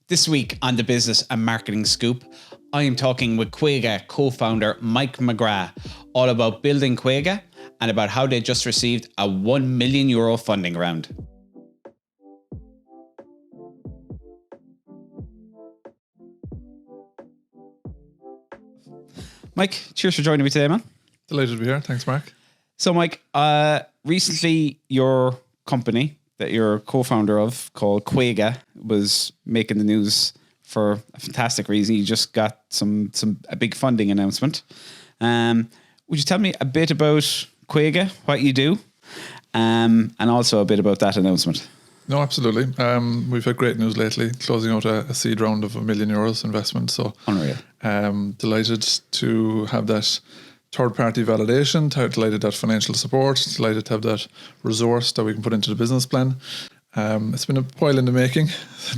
This week on the Business and Marketing Scoop, I am talking with Kwayga co-founder Mike McGrath all about building Kwayga and about how they just received a €1 million funding round. Mike, cheers for joining me today, man. Delighted to be here. Thanks, Mark. So, Mike, recently your company that you're co-founder of, called Kwayga, was making the news for a fantastic reason. You just got a big funding announcement. Would you tell me a bit about Kwayga, what you do, and also a bit about that announcement? No, absolutely. We've had great news lately, closing out a seed round of €1 million investment. So, unreal. Delighted to have that third-party validation, delighted to have financial support, delighted to have that resource that we can put into the business plan. It's been a while in the making,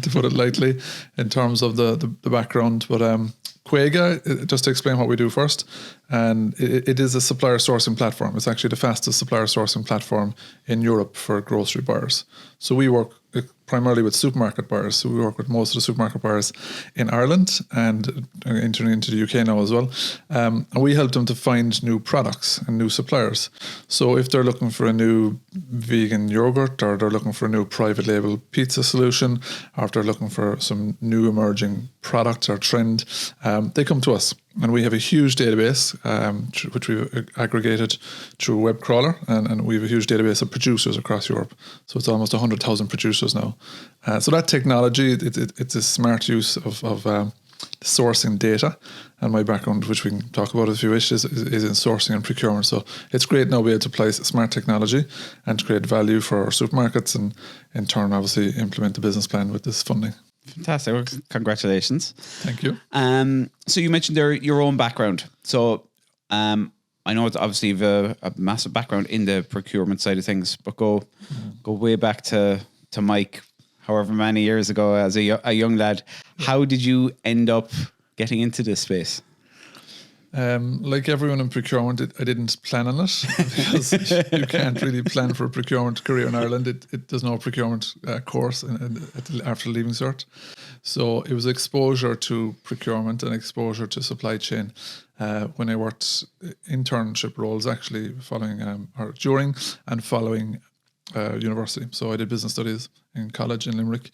to put it lightly, in terms of the background. But Kwayga, just to explain what we do first, and it is a supplier sourcing platform. It's actually the fastest supplier sourcing platform in Europe for grocery buyers. So we work primarily with supermarket buyers. So we work with most of the supermarket buyers in Ireland and entering into the UK now as well. And we help them to find new products and new suppliers. So if they're looking for a new vegan yogurt, or they're looking for a new private label pizza solution, or if they're looking for some new emerging product or trend, they come to us. And we have a huge database, which we've aggregated through a web crawler, and we have a huge database of producers across Europe. So it's almost 100,000 producers now. So that technology, it's a smart use of sourcing data. And my background, which we can talk about if you wish, is in sourcing and procurement. So it's great now to be able to apply smart technology and to create value for our supermarkets, and in turn, obviously, implement the business plan with this funding. Fantastic. Well, congratulations. Thank you. So you mentioned your own background. So I know it's obviously you've a massive background in the procurement side of things, but go way back to Mike, however many years ago as a young lad. How did you end up getting into this space? Like everyone in procurement, I didn't plan on it, because you can't really plan for a procurement career in Ireland. There's no procurement course after leaving cert. So it was exposure to procurement and exposure to supply chain when I worked internship roles, actually following or during and following university. So I did business studies in college in Limerick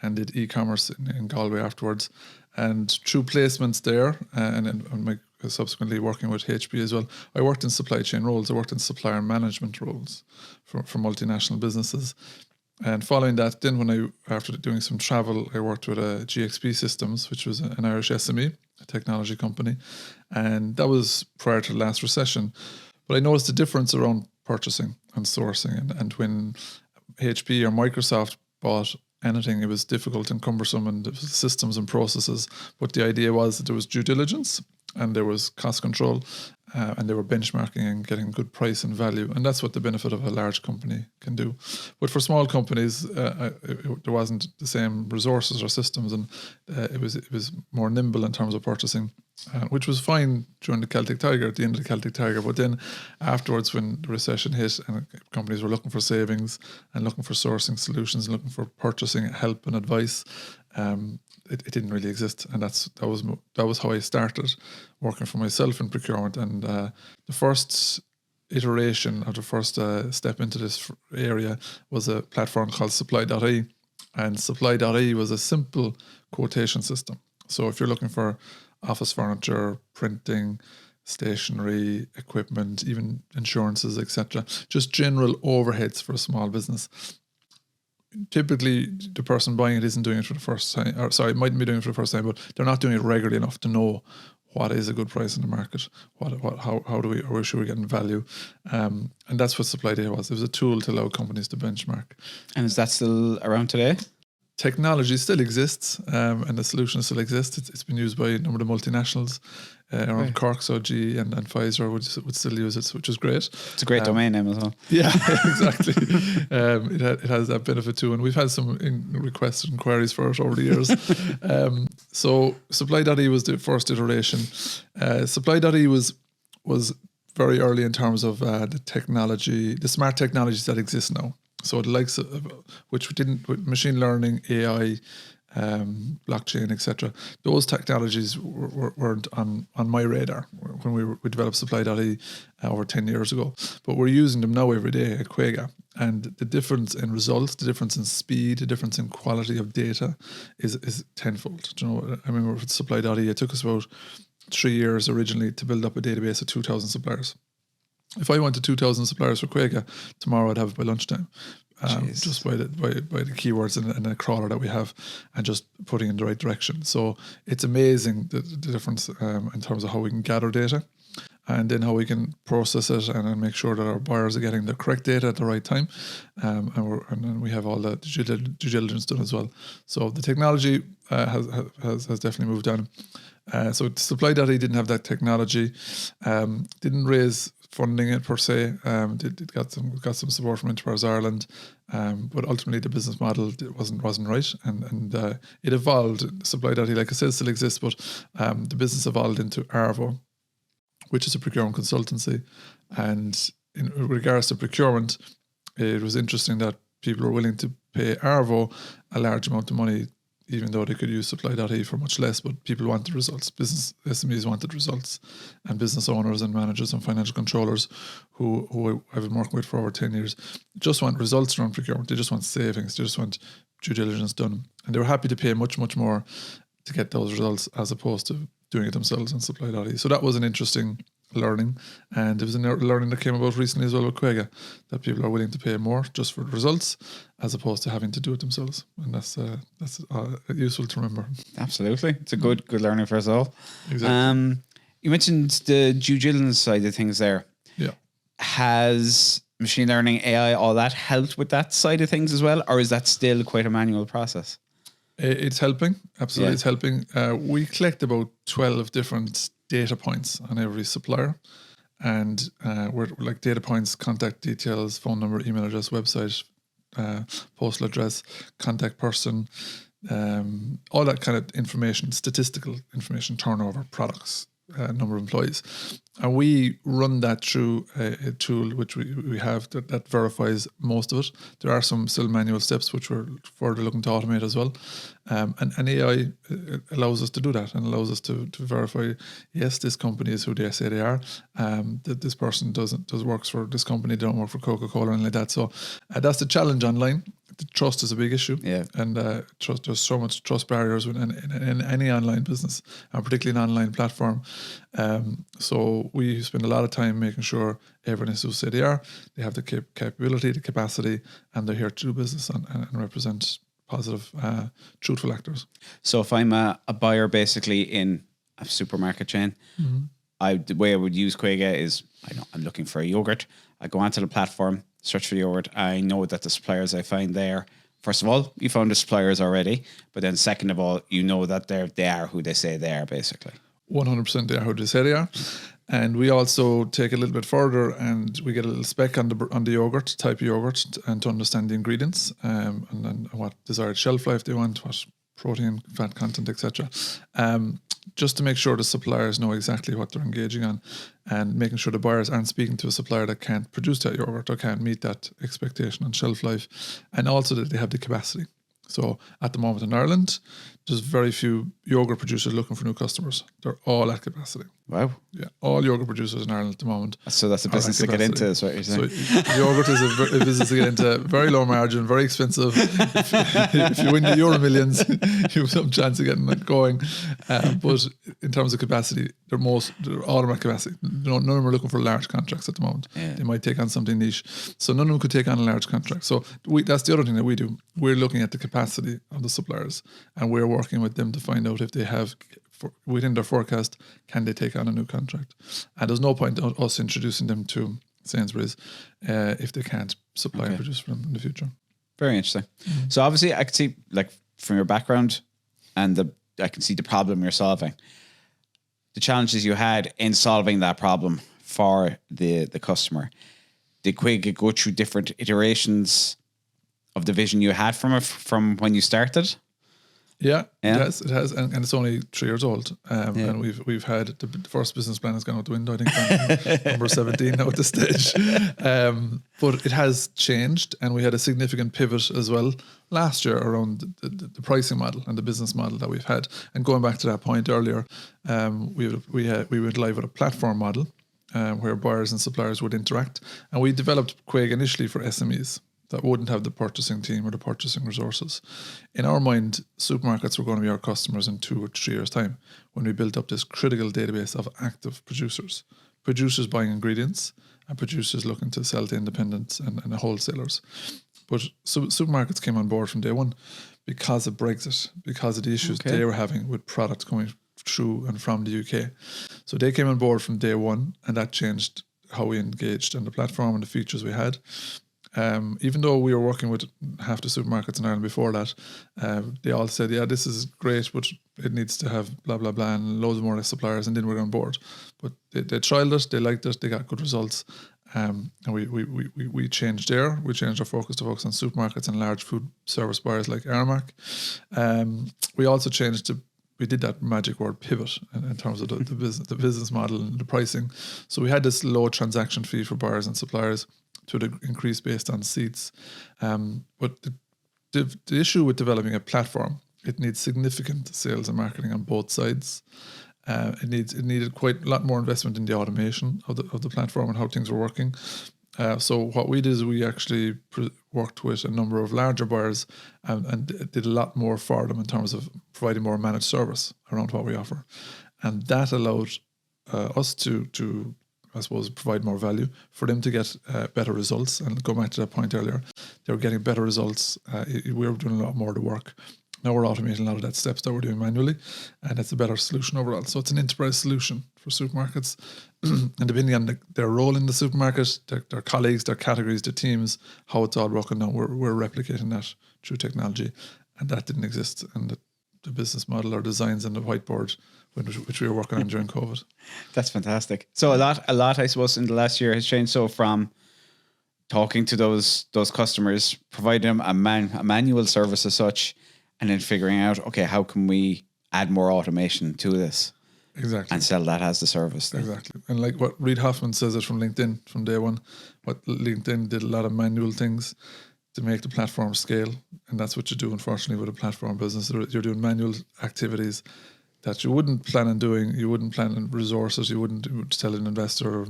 and did e-commerce in Galway afterwards. And through placements there, and subsequently working with HP as well, I worked in supply chain roles. I worked in supplier management roles for multinational businesses. And following that, then after doing some travel, I worked with GXP Systems, which was an Irish SME, a technology company. And that was prior to the last recession. But I noticed the difference around purchasing and sourcing. And when HP or Microsoft bought anything, it was difficult and cumbersome, and there was systems and processes. But the idea was that there was due diligence and there was cost control, and they were benchmarking and getting good price and value. And that's what the benefit of a large company can do. But for small companies, there wasn't the same resources or systems, and it was more nimble in terms of purchasing, which was fine during the Celtic Tiger, at the end of the Celtic Tiger. But then afterwards, when the recession hit and companies were looking for savings and looking for sourcing solutions and looking for purchasing help and advice, it didn't really exist. And that was how I started working for myself in procurement. And the first iteration of the first step into this area was a platform called supply.ie. And supply.ie was a simple quotation system. So if you're looking for office furniture, printing, stationery, equipment, even insurances, etc., just general overheads for a small business, typically the person buying it isn't doing it for the first time, mightn't be doing it for the first time, but they're not doing it regularly enough to know what is a good price in the market, how do we, or where should we get in value, and that's what supply.ie was. It was a tool to allow companies to benchmark. And is that still around today? Technology still exists, and the solution still exists. It's been used by a number of multinationals around right. Cork, so GE and Pfizer would still use it, which is great. It's a great domain name as well. Yeah, exactly. It has that benefit too, and we've had some requests and inquiries for it over the years. So supply.ie was the first iteration. Supply.ie was very early in terms of the technology, the smart technologies that exist now. So the likes of with machine learning, AI, blockchain, etc. Those technologies weren't on my radar when we developed supply.e over 10 years ago. But we're using them now every day at Kwayga. And the difference in results, the difference in speed, the difference in quality of data is tenfold. You know, I remember with supply.e, it took us about 3 years originally to build up a database of 2,000 suppliers. If I wanted 2,000 suppliers for Kwayga, tomorrow I'd have it by lunchtime. Just by the keywords and the crawler that we have, and just putting in the right direction. So it's amazing the difference in terms of how we can gather data, and then how we can process it and then make sure that our buyers are getting the correct data at the right time, and then we have all the due diligence done as well. So the technology has definitely moved on. So supply.e didn't have that technology, didn't raise funding it per se. It got some support from Enterprise Ireland, but ultimately the business model wasn't right, and it evolved. Supply.e, like I said, still exists, but the business evolved into Arvo, which is a procurement consultancy. And in regards to procurement, it was interesting that people were willing to pay Arvo a large amount of money, even though they could use supply.e for much less, but people wanted results. Business SMEs wanted results, and business owners and managers and financial controllers who I've been working with for over 10 years just want results around procurement. They just want savings. They just want due diligence done. And they were happy to pay much, much more to get those results as opposed to doing it themselves on supply.e. So that was an interesting learning, and there was a learning that came about recently as well with Kwayga, that people are willing to pay more just for the results as opposed to having to do it themselves, and that's useful to remember. Absolutely, it's a good learning for us all. Exactly. You mentioned the due diligence side of things there. Yeah. Has machine learning, AI, all that helped with that side of things as well, or is that still quite a manual process? It's helping, absolutely. Yeah. It's helping. We collect about 12 different data points on every supplier, and we're like data points, contact details, phone number, email address, website, postal address, contact person, all that kind of information, statistical information, turnover, products, number of employees. And we run that through a tool which we have that verifies most of it. There are some still manual steps which we're further looking to automate as well. And AI allows us to do that, and allows us to verify, yes, this company is who they say they are. That this person works for this company, they don't work for Coca-Cola or anything like that. So that's the challenge online. The trust is a big issue, and there's so much trust barriers in any online business, and particularly an online platform. So we spend a lot of time making sure everyone is who say they are. They have the capability, the capacity, and they're here to do business and represent positive, truthful actors. So if I'm a buyer basically in a supermarket chain, the way I would use Kwayga is I'm looking for a yogurt. I go onto the platform, search for the yogurt. I know that the suppliers I find there, first of all, you found the suppliers already, but then second of all, you know that they are who they say they are, basically. 100% they are who they say they are. And we also take a little bit further, and we get a little spec on the yogurt, type of yogurt, and to understand the ingredients, and then what desired shelf life they want, what protein, fat content, etc. Just to make sure the suppliers know exactly what they're engaging on, and making sure the buyers aren't speaking to a supplier that can't produce that yogurt or can't meet that expectation on shelf life, and also that they have the capacity. So at the moment in Ireland, there's very few yogurt producers looking for new customers. They're all at capacity. Wow. Yeah, all yogurt producers in Ireland at the moment. So that's a business to get into, is what you're saying. So yogurt is a business to get into. Very low margin, very expensive. If you win the Euro Millions, you have some chance of getting it going. But in terms of capacity, they're all at capacity. None of them are looking for large contracts at the moment. Yeah. They might take on something niche. So none of them could take on a large contract. So that's the other thing that we do. We're looking at the capacity of the suppliers, and we're working with them to find out if they have, within their forecast, can they take on a new contract. And there's no point in us introducing them to Sainsbury's if they can't supply and produce for them in the future. Very interesting. Mm-hmm. So obviously I can see, like, from your background, and I can see the problem you're solving, the challenges you had in solving that problem for the customer. Did Kwayga go through different iterations of the vision you had from when you started? Yeah, Yeah. it has, and it's only 3 years old. And we've had the first business plan has gone out the window. I think we're number 17 now at this stage. But it has changed, and we had a significant pivot as well last year around the pricing model and the business model that we've had. And going back to that point earlier, we went live with a platform model where buyers and suppliers would interact, and we developed Kwayga initially for SMEs that wouldn't have the purchasing team or the purchasing resources. In our mind, supermarkets were going to be our customers in 2 or 3 years' time when we built up this critical database of active producers buying ingredients and producers looking to sell to independents and wholesalers. But supermarkets came on board from day one because of Brexit, because of the issues they were having with products coming through and from the UK. So they came on board from day one, and that changed how we engaged on the platform and the features we had. Even though we were working with half the supermarkets in Ireland before that, they all said, yeah, this is great, but it needs to have blah, blah, blah, and loads more suppliers, and then we're on board. But they trialed it, they liked it, they got good results. And we changed there. We changed our focus to focus on supermarkets and large food service buyers like Aramark. We also changed we did that magic word pivot in terms of the business model and the pricing. So we had this low transaction fee for buyers and suppliers to the increase based on seats. But the issue with developing a platform, it needs significant sales and marketing on both sides. It needed quite a lot more investment in the automation of the platform and how things were working. So what we did is we actually worked with a number of larger buyers and did a lot more for them in terms of providing more managed service around what we offer. And that allowed us to I suppose, provide more value for them to get better results. And go back to that point earlier, they were getting better results. We were doing a lot more of the work. Now we're automating a lot of that steps that we're doing manually, and it's a better solution overall. So it's an enterprise solution for supermarkets. And depending on their role in the supermarket, their colleagues, their categories, their teams, how it's all broken down, we're replicating that through technology. And that didn't exist in the business model or designs and the whiteboard which we were working on during COVID. That's fantastic. So a lot, I suppose, in the last year has changed. So from talking to those customers, providing them a manual service as such, and then figuring out, okay, how can we add more automation to this? Exactly. And sell that as the service. Then. Exactly. And like what Reid Hoffman says it from LinkedIn from day one, what LinkedIn did a lot of manual things to make the platform scale. And that's what you do, unfortunately, with a platform business. You're doing manual activities that you wouldn't plan on doing. You wouldn't plan on resources. You wouldn't tell an investor or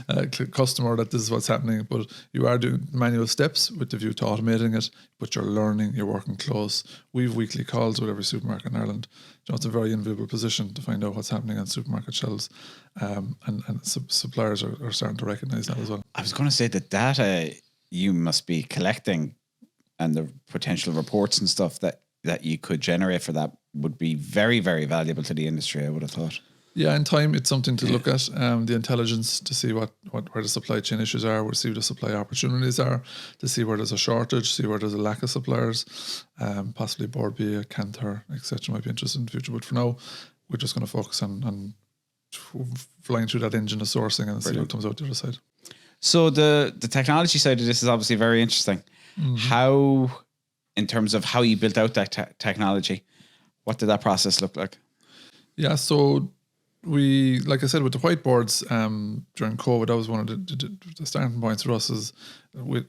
a customer that this is what's happening. But you are doing manual steps with the view to automating it. But you're learning. You're working close. We've weekly calls with every supermarket in Ireland. You know, it's a very enviable position to find out what's happening on supermarket shelves. And suppliers are starting to recognise that as well. I was going to say the data you must be collecting and the potential reports and stuff that you could generate for that would be very, very valuable to the industry, I would have thought. Yeah, in time, it's something to look at, the intelligence to see where the supply chain issues are, where see where the supply opportunities are, to see where there's a shortage, see where there's a lack of suppliers, possibly Borbia, Cantor, etc. might be interested in the future. But for now, we're just going to focus on flying through that engine of sourcing and see what comes out the other side. So the technology side of this is obviously very interesting. Mm-hmm. How, in terms of how you built out that technology, what did that process look like? Yeah, so we, like I said, with the whiteboards during COVID, that was one of the starting points for us. Is we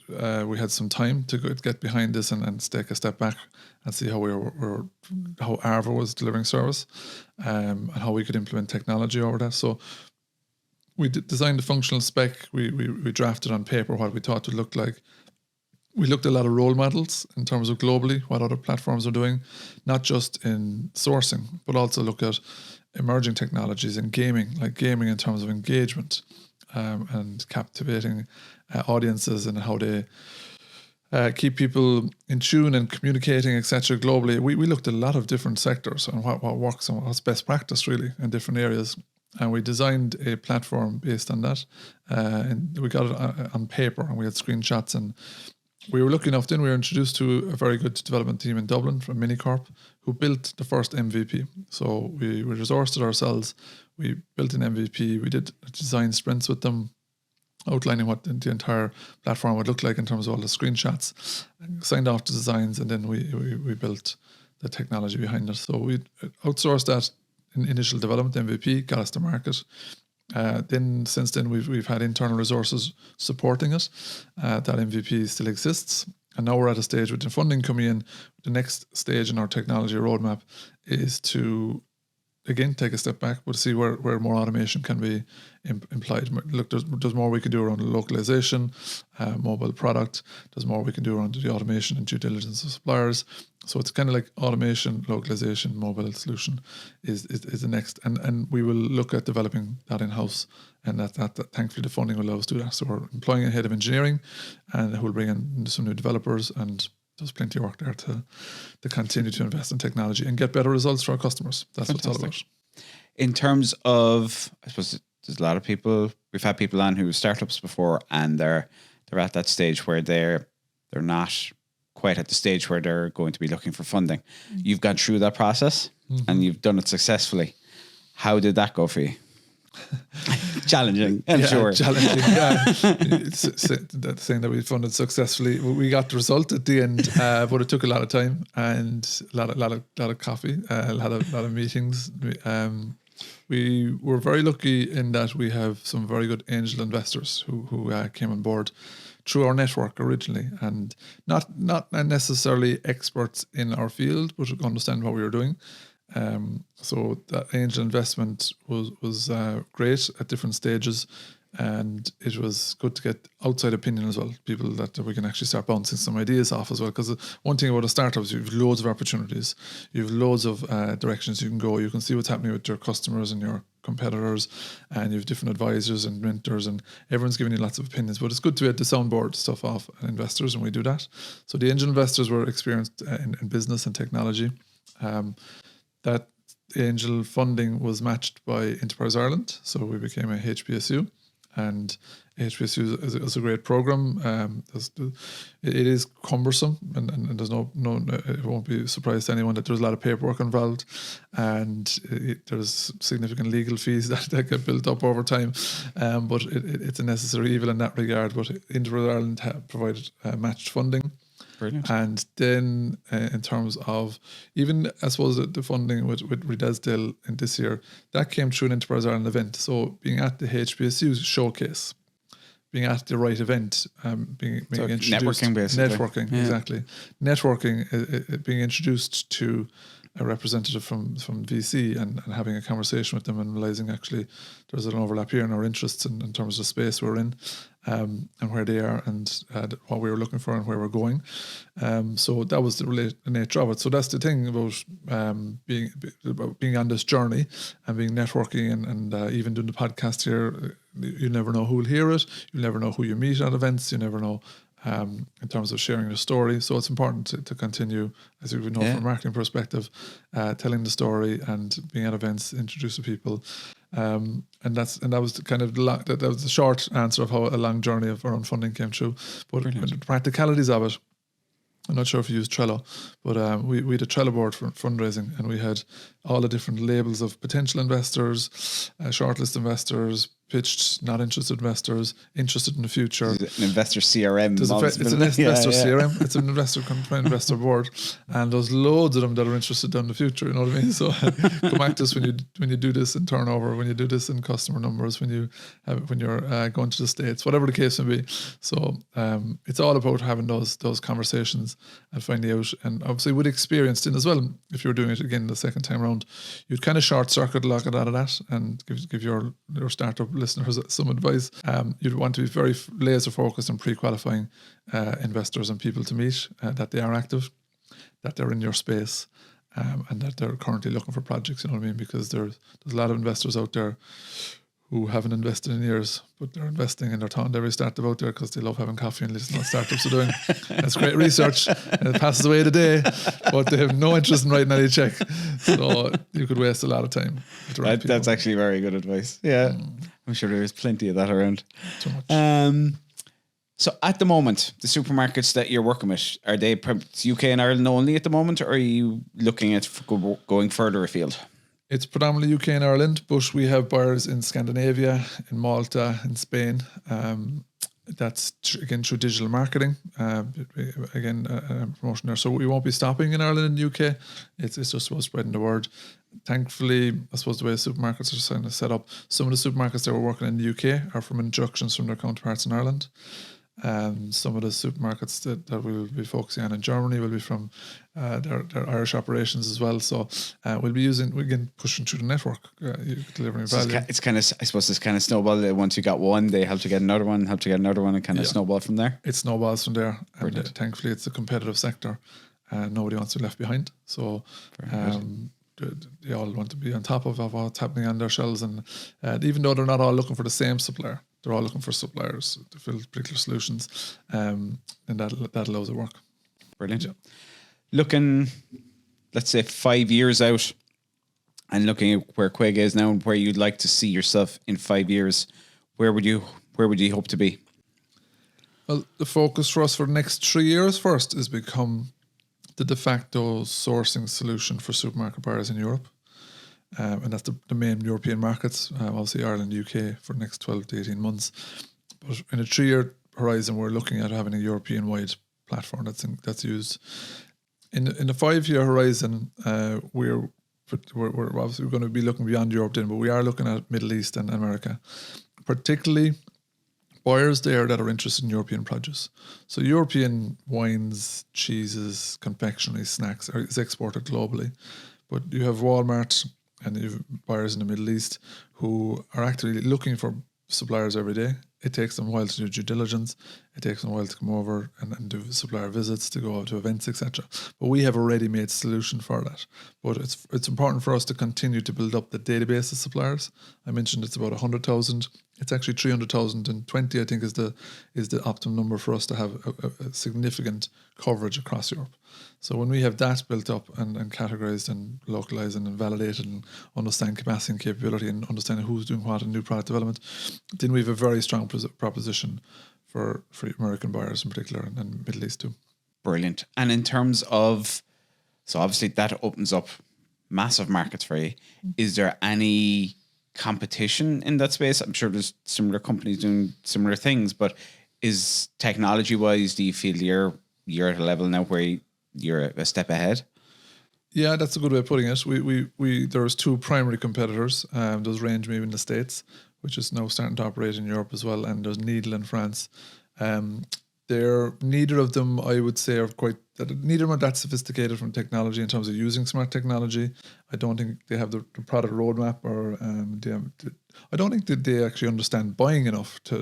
had some time to get behind this and take a step back and see how how Arva was delivering service and how we could implement technology over that. So we designed a functional spec. We drafted on paper what we thought it would look like. We looked at a lot of role models in terms of globally what other platforms are doing, not just in sourcing, but also look at emerging technologies in gaming, like gaming in terms of engagement and captivating audiences and how they keep people in tune and communicating, etc. globally. We looked at a lot of different sectors and what works and what's best practice really in different areas. And we designed a platform based on that. And we got it on paper and we had screenshots, and we were lucky enough then we were introduced to a very good development team in Dublin from Minicorp who built the first MVP. So we resourced it ourselves. We built an MVP. We did design sprints with them, outlining what the entire platform would look like in terms of all the screenshots, signed off the designs, and then we built the technology behind it. So we outsourced that in initial development, MVP, got us to market. Then since then we've had internal resources supporting it. That MVP still exists. And now we're at a stage with the funding coming in. The next stage in our technology roadmap is to, again, take a step back, but see where more automation can be implied. Look, there's more we can do around localization, mobile product. There's more we can do around the automation and due diligence of suppliers. So it's kind of like automation, localization, mobile solution is the next. And we will look at developing that in-house. And that thankfully the funding will allow us to do that. So we're employing a head of engineering and who will bring in some new developers, and there's plenty of work there to continue to invest in technology and get better results for our customers. That's Fantastic. What it's all about. In terms of, I suppose there's a lot of people, we've had people on who were startups before, and they're at that stage where they're not quite at the stage where they're going to be looking for funding. You've gone through that process and you've done it successfully. How did that go for you? Challenging, I'm sure. Challenging, yeah. It's saying that we funded successfully. We got the result at the end, but it took a lot of time and a lot of coffee, a lot of meetings. We were very lucky in that we have some very good angel investors who came on board through our network originally, and not necessarily experts in our field, but understand what we were doing. So that angel investment was great at different stages, and it was good to get outside opinion as well, people that we can actually start bouncing some ideas off as well. Because one thing about a startup is you have loads of opportunities, you have loads of directions you can go, you can see what's happening with your customers and your competitors, and you have different advisors and mentors, and everyone's giving you lots of opinions. But it's good to get the soundboard stuff off investors, and we do that. So the angel investors were experienced in business and technology. That angel funding was matched by Enterprise Ireland, so we became a HPSU, and HPSU is a great program. It is cumbersome, and there's no it won't be a surprise to anyone that there's a lot of paperwork involved, and there's significant legal fees that get built up over time. But it's a necessary evil in that regard. But Enterprise Ireland provided matched funding. Brilliant. And then in terms of even, I suppose, the funding with Redesdale in this year, that came through an Enterprise Ireland event. So being at the HPSU showcase, being at the right event, being introduced. Networking, basically. Networking, exactly. Networking, being introduced to a representative from VC and having a conversation with them and realizing actually there's an overlap here in our interests in terms of the space we're in, and where they are, and what we were looking for and where we're going. So that was the nature of it. So that's the thing about being on this journey and being networking and even doing the podcast here. You never know who will hear it. You never know who you meet at events. You never know in terms of sharing the story. So it's important to continue, as you would know from a marketing perspective, telling the story and being at events, introducing people. And that was kind of that was the short answer of how a long journey of our own funding came through. But the practicalities of it, I'm not sure if you use Trello, but we had a Trello board for fundraising, and we had all the different labels of potential investors, shortlist investors, pitched, not interested investors, interested in the future. An investor CRM. It's an investor CRM. It's an investor board, and there's loads of them that are interested in the future. You know what I mean? So come back to us when you do this in turnover, when you do this in customer numbers, when you're going to the States, whatever the case may be. So it's all about having those conversations and finding out. And obviously, with experience in as well, if you're doing it again the second time around, you'd kind of short circuit a lot of that and give your startup listeners some advice. You'd want to be very laser focused on pre-qualifying investors and people to meet, that they are active, that they're in your space, and that they're currently looking for projects. You know what I mean? Because there's a lot of investors out there who haven't invested in years, but they're investing in their talking to every startup out there because they love having coffee and listening to what startups are doing. That's great research, and it passes away today, but they have no interest in writing any check. So you could waste a lot of time. That's actually very good advice. Yeah. I'm sure there's plenty of that around. Too much. So at the moment, the supermarkets that you're working with, are they UK and Ireland only at the moment, or are you looking at going further afield? It's predominantly UK and Ireland, but we have buyers in Scandinavia, in Malta, in Spain. That's again through digital marketing. Promotion there. So we won't be stopping in Ireland and the UK. It's just about spreading the word. Thankfully, I suppose the way supermarkets are kind of set up, some of the supermarkets that we're working in the UK are from instructions from their counterparts in Ireland. Some of the supermarkets that we'll be focusing on in Germany will be from their Irish operations as well. So we'll be pushing through the network, delivering value. It's kind of, I suppose, it's kind of snowball. Once you got one, they help to get another one, and kind of snowball from there. It snowballs from there. And thankfully, it's a competitive sector. Nobody wants to be left behind. So they all want to be on top of what's happening on their shelves. And even though they're not all looking for the same supplier, they're all looking for suppliers to fill particular solutions, and that allows it work. Brilliant. Yeah. Looking, let's say 5 years out, and looking at where Kwayga is now and where you'd like to see yourself in 5 years, where would you hope to be? Well, the focus for us for the next 3 years first is become the de facto sourcing solution for supermarket buyers in Europe. And that's the main European markets, obviously Ireland, UK, for the next 12 to 18 months. But in a 3-year horizon, we're looking at having a European-wide platform that's used. In the 5-year horizon, we're obviously going to be looking beyond Europe then, but we are looking at Middle East and America, particularly buyers there that are interested in European produce. So European wines, cheeses, confectionery, snacks is exported globally. But you have Walmart and you have buyers in the Middle East who are actually looking for suppliers every day. It takes them a while to do due diligence. It takes them a while to come over and do supplier visits, to go out to events, etc. But we have a ready-made solution for that. But it's important for us to continue to build up the database of suppliers. I mentioned it's about 100,000. It's actually 300,020, I think, is the optimum number for us to have a significant coverage across Europe. So when we have that built up and categorized and localized and validated and understand capacity and capability and understanding who's doing what in new product development, then we have a very strong proposition for American buyers in particular and Middle East too. Brilliant. And in terms of, so obviously that opens up massive markets for you. Is there any competition in that space? I'm sure there's similar companies doing similar things, but is technology wise, do you feel you're at a level now where you're a step ahead? Yeah, that's a good way of putting it. We there's two primary competitors. There's Range maybe in the States, which is now starting to operate in Europe as well, and there's Needle in France. Neither of them, I would say, neither of them are that sophisticated from technology in terms of using smart technology. I don't think they have the product roadmap, or I don't think that they actually understand buying enough to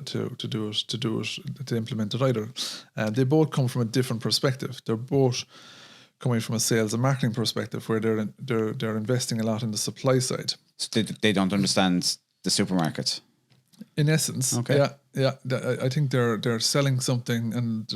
implement it either. They both come from a different perspective. They're both coming from a sales and marketing perspective, where they're investing a lot in the supply side. So they don't understand the supermarkets. In essence, okay. Yeah. I think they're selling something and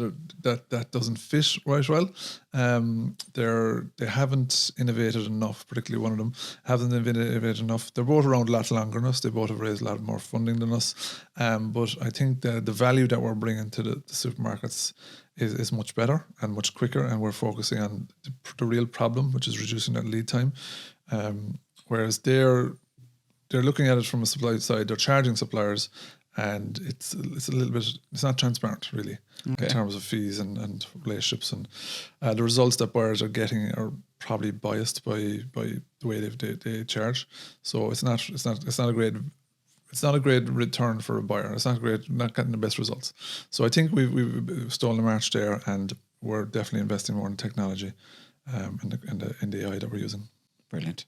that doesn't fit right well. They haven't innovated enough. Particularly one of them haven't innovated enough. They're both around a lot longer than us. They both have raised a lot more funding than us. But I think the value that we're bringing to the supermarkets is much better and much quicker, and we're focusing on the real problem, which is reducing that lead time. Whereas they're looking at it from a supply side. They're charging suppliers, and it's a little bit. It's not transparent really in terms of fees and relationships, and the results that buyers are getting are probably biased by the way they charge. So it's not a great return for a buyer. It's not getting the best results. So I think we've stolen a march there, and we're definitely investing more in technology and the AI that we're using. Brilliant.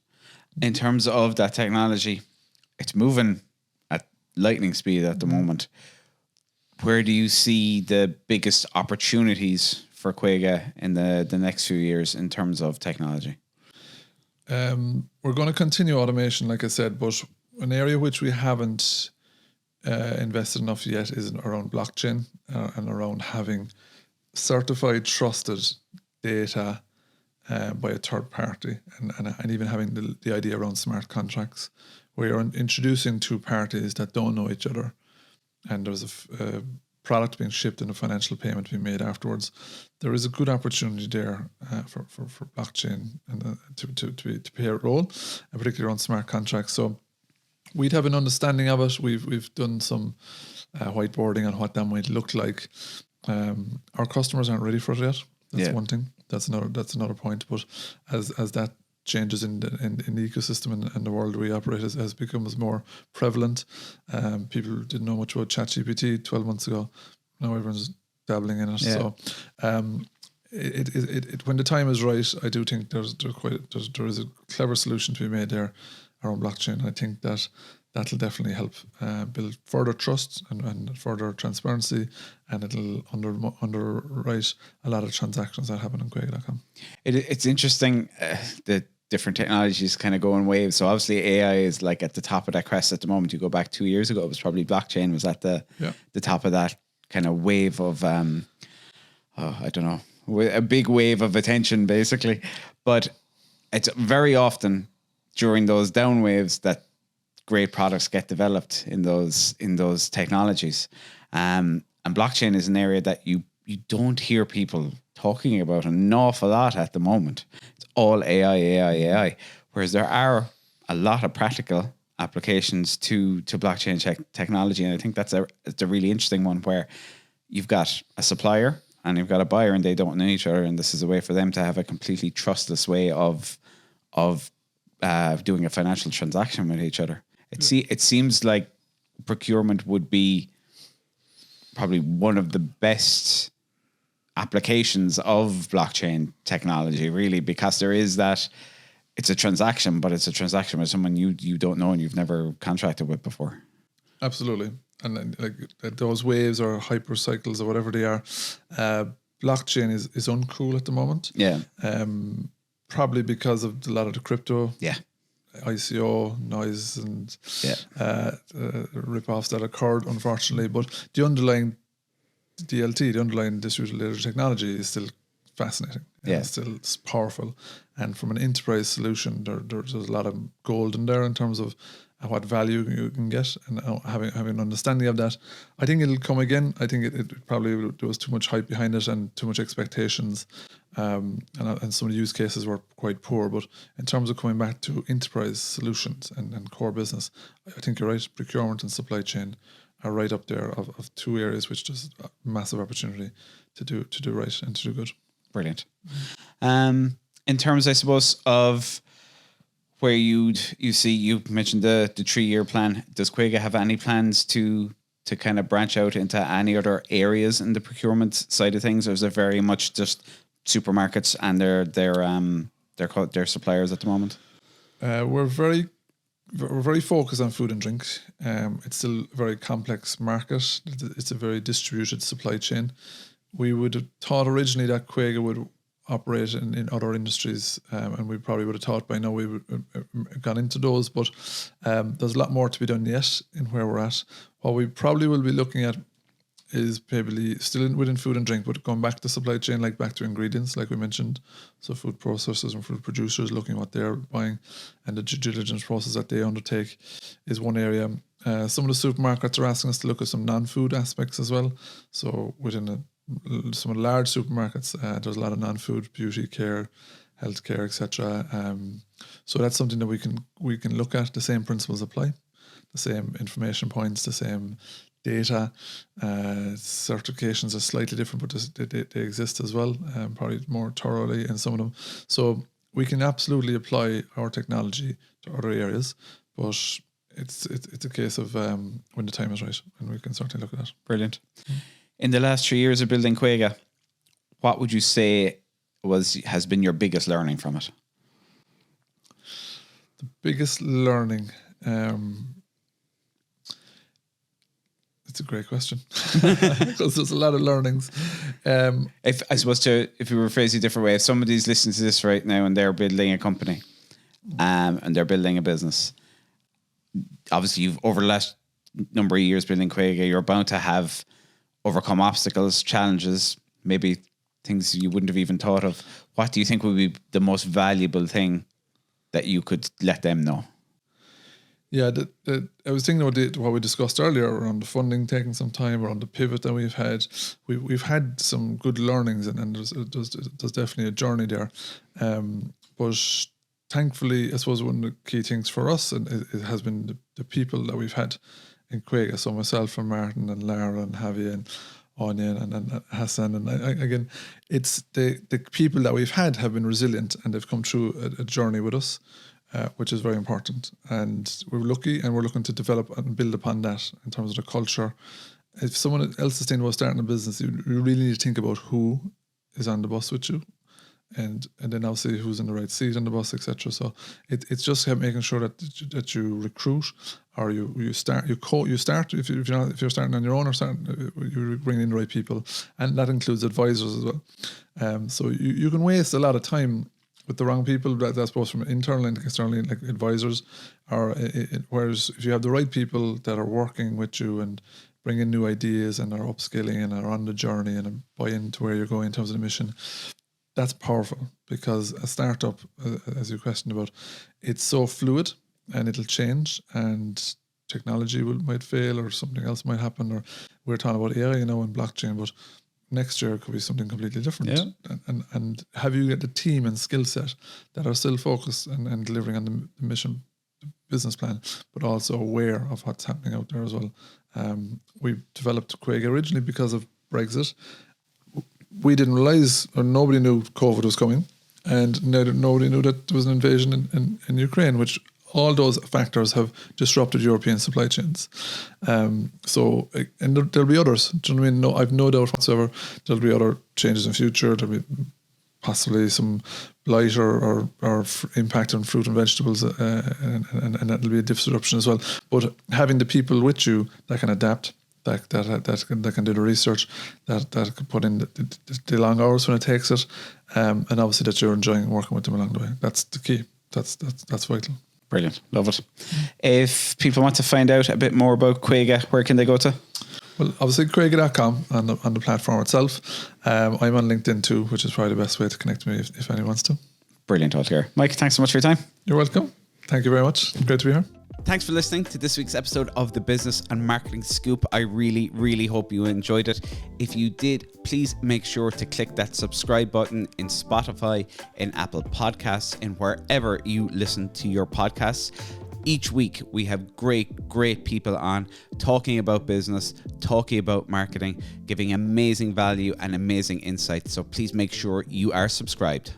In terms of that technology, it's moving at lightning speed at the moment. Where do you see the biggest opportunities for Kwayga in the next few years in terms of technology? We're going to continue automation, like I said, but an area which we haven't invested enough yet is around blockchain and around having certified, trusted data by a third party, and even having the idea around smart contracts, where you're introducing two parties that don't know each other, and there's a product being shipped and a financial payment being made afterwards. There is a good opportunity there for blockchain and to play a role, and particularly around smart contracts. So we'd have an understanding of it. We've done some whiteboarding on what that might look like. Our customers aren't ready for it yet. That's one thing. That's another point. But as that changes in the ecosystem and the world we operate as becomes more prevalent, people didn't know much about ChatGPT 12 months ago. Now everyone's dabbling in it. Yeah. So it when the time is right, I do think there is a clever solution to be made there around blockchain. I think that'll definitely help build further trust and further transparency, and it'll underwrite a lot of transactions that happen on Kwayga.com. It's interesting that different technologies kind of go in waves. So obviously AI is like at the top of that crest at the moment. You go back 2 years ago, it was probably blockchain was at the top of that kind of wave of I don't know, a big wave of attention basically. But it's very often during those down waves that great products get developed in those technologies. And blockchain is an area that you don't hear people talking about an awful lot at the moment. It's all AI. Whereas there are a lot of practical applications to blockchain technology. And I think it's a really interesting one where you've got a supplier and you've got a buyer and they don't know each other. And this is a way for them to have a completely trustless way of doing a financial transaction with each other. It seems like procurement would be probably one of the best applications of blockchain technology, really, because there is that it's a transaction, but it's a transaction with someone you don't know and you've never contracted with before. Absolutely. And then, like those waves or hyper cycles or whatever they are, blockchain is uncool at the moment. Yeah. Probably because of a lot of the crypto. Yeah. ICO noise and rip-offs that occurred, unfortunately. But the underlying DLT, the underlying distributed ledger technology, is still fascinating. Yeah. It's still powerful. And from an enterprise solution, there's a lot of gold in there in terms of what value you can get, and having an understanding of that. I think it'll come again. I think it probably there was too much hype behind it and too much expectations, and some of the use cases were quite poor. But in terms of coming back to enterprise solutions and core business, I think you're right. Procurement and supply chain are right up there of two areas which there's a massive opportunity to do right and to do good. Brilliant. In terms, I suppose, of where you mentioned the 3-year plan. Does Kwayga have any plans to kind of branch out into any other areas in the procurement side of things, or is it very much just supermarkets and their suppliers at the moment? We're very focused on food and drink. It's still a very complex market. It's a very distributed supply chain. We would have thought originally that Kwayga would operate in other industries, and we probably would have thought by now we would have gone into those, but there's a lot more to be done yet in where we're at. What we probably will be looking at is probably still within food and drink, but going back to supply chain, like back to ingredients, like we mentioned. So food processors and food producers looking what they're buying and the due diligence process that they undertake is one area. Some of the supermarkets are asking us to look at some non-food aspects as well. So within some of the large supermarkets, there's a lot of non-food, beauty care, healthcare, etc. So that's something that we can look at. The same principles apply, the same information points, the same data. Certifications are slightly different, but they exist as well, probably more thoroughly in some of them. So we can absolutely apply our technology to other areas, but it's a case of when the time is right, and we can certainly look at that. Brilliant. In the last 3 years of building Kwayga, what would you say has been your biggest learning from it? The biggest learning, it's a great question because there's a lot of learnings. If we rephrase it a different way, if somebody's listening to this right now and they're building a company, and they're building a business, obviously you've over the last number of years building Kwayga, you're bound to have overcome obstacles, challenges, maybe things you wouldn't have even thought of. What do you think would be the most valuable thing that you could let them know? Yeah, I was thinking about what we discussed earlier around the funding taking some time, around the pivot that we've had. We've had some good learnings, and there's definitely a journey there. But thankfully, I suppose one of the key things for us and it has been the people that we've had. in Kwayga. So myself and Martin and Lara and Javi and Anya and Hassan, and again, it's the people that we've had have been resilient and they've come through a journey with us, which is very important. And we're lucky, and we're looking to develop and build upon that in terms of the culture. If someone else is thinking about starting a business, you really need to think about who is on the bus with you, and then obviously who's in the right seat on the bus, etc. So it's just making sure that you recruit, or you start if you're starting on your own, or you bring in the right people, and that includes advisors as well. So you can waste a lot of time with the wrong people. That's both from internal and externally, like advisors. Whereas if you have the right people that are working with you and bring in new ideas and are upskilling and are on the journey and buy into where you're going in terms of the mission, that's powerful. Because a startup, as you questioned about, it's so fluid and it'll change, and technology might fail, or something else might happen, or we're talking about AI, and blockchain, but next year it could be something completely different. Yeah. And have you got the team and skill set that are still focused and delivering on the mission, the business plan, but also aware of what's happening out there as well. We developed Kwayga originally because of Brexit. We didn't realize, or nobody knew COVID was coming, and nobody knew that there was an invasion in Ukraine, which all those factors have disrupted European supply chains. And there'll be others. Do you know what I mean? No, I've no doubt whatsoever there'll be other changes in future. There'll be possibly some blight or impact on fruit and vegetables, and that'll be a disruption as well. But having the people with you that can adapt, that can do the research, that can put in the long hours when it takes it, and obviously that you're enjoying working with them along the way. That's the key. That's vital. Brilliant. Love it. If people want to find out a bit more about Kwayga, where can they go to? Well, obviously Kwayga.com on the platform itself. I'm on LinkedIn too, which is probably the best way to connect me if anyone wants to. Brilliant altogether. Mike, thanks so much for your time. You're welcome. Thank you very much. Great to be here. Thanks for listening to this week's episode of the Business and Marketing Scoop. I really, really hope you enjoyed it. If you did, please make sure to click that subscribe button in Spotify, in Apple Podcasts, and wherever you listen to your podcasts. Each week, we have great people on talking about business, talking about marketing, giving amazing value and amazing insights. So please make sure you are subscribed.